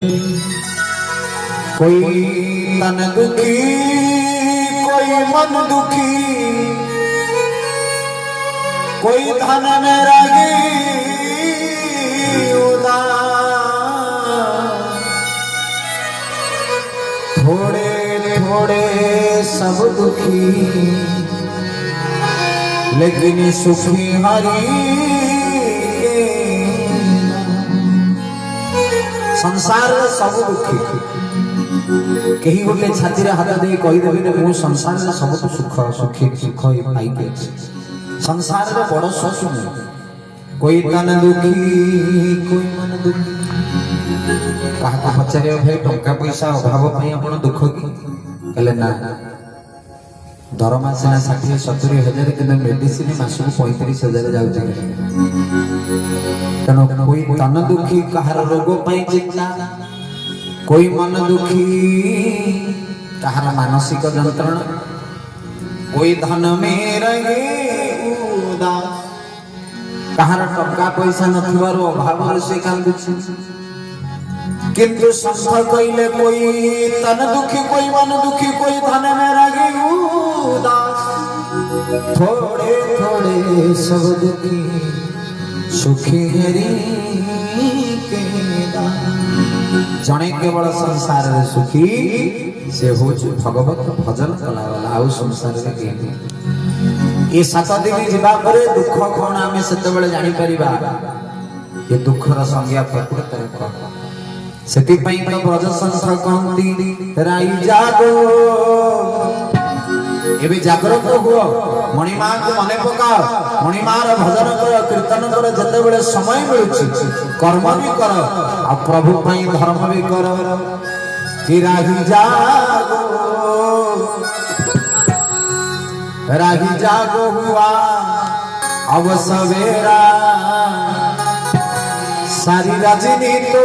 कोई तन दुखी कोई मन दुखी कोई धन में रागी उदास थोड़े थोड़े सब दुखी लेकिन सुखी हरी संसार सब दुखी कहीं गोटे छाती हाथ दे कहीदेवी मु संसार सब सुख सुखी सुख पाई संसार बड़ सुख कोई तन दुखी कोई मन दुखी क्या पचारे भाई टंका पैसा अभाव दुख कि ना दरमा सीना 60-70 कि मेडिसिन मासक 35,000 जाऊे तेणु कोई तन दुखी कहार रोग चिंता कोई मन दुखी कहार मानसिक जंत्रणा कोई धन में रहे उदास कहार टंका पैसा नथिबारो अभाव से कांदुछि किंतु संत कहले कोई तन दुखी कोई मन दुखी कोई धन में रहे उदास थोड़े थोड़े सब दुखी सुखी हरि के जने केवल संसार रे सुखी से हो भगवत भजन कला वाला आउ संसार रे के ये 7 दिन जीवा परे दुख कोन आमे सेते बेले जानि परिबा ये दुख रा संज्ञा प्रकृत रे को सेति पई तो ब्रज संत कहंती राई जागो एबे जागृत हुओ मणिमा को मने पकाओ मणिमार भजन कर कीर्तन कर जते बेले समय मिलुछि कर्म भी कर आ प्रभु पई धर्म भी कर कि राही जागो हुआ अब सवेरा सारी रजनी तो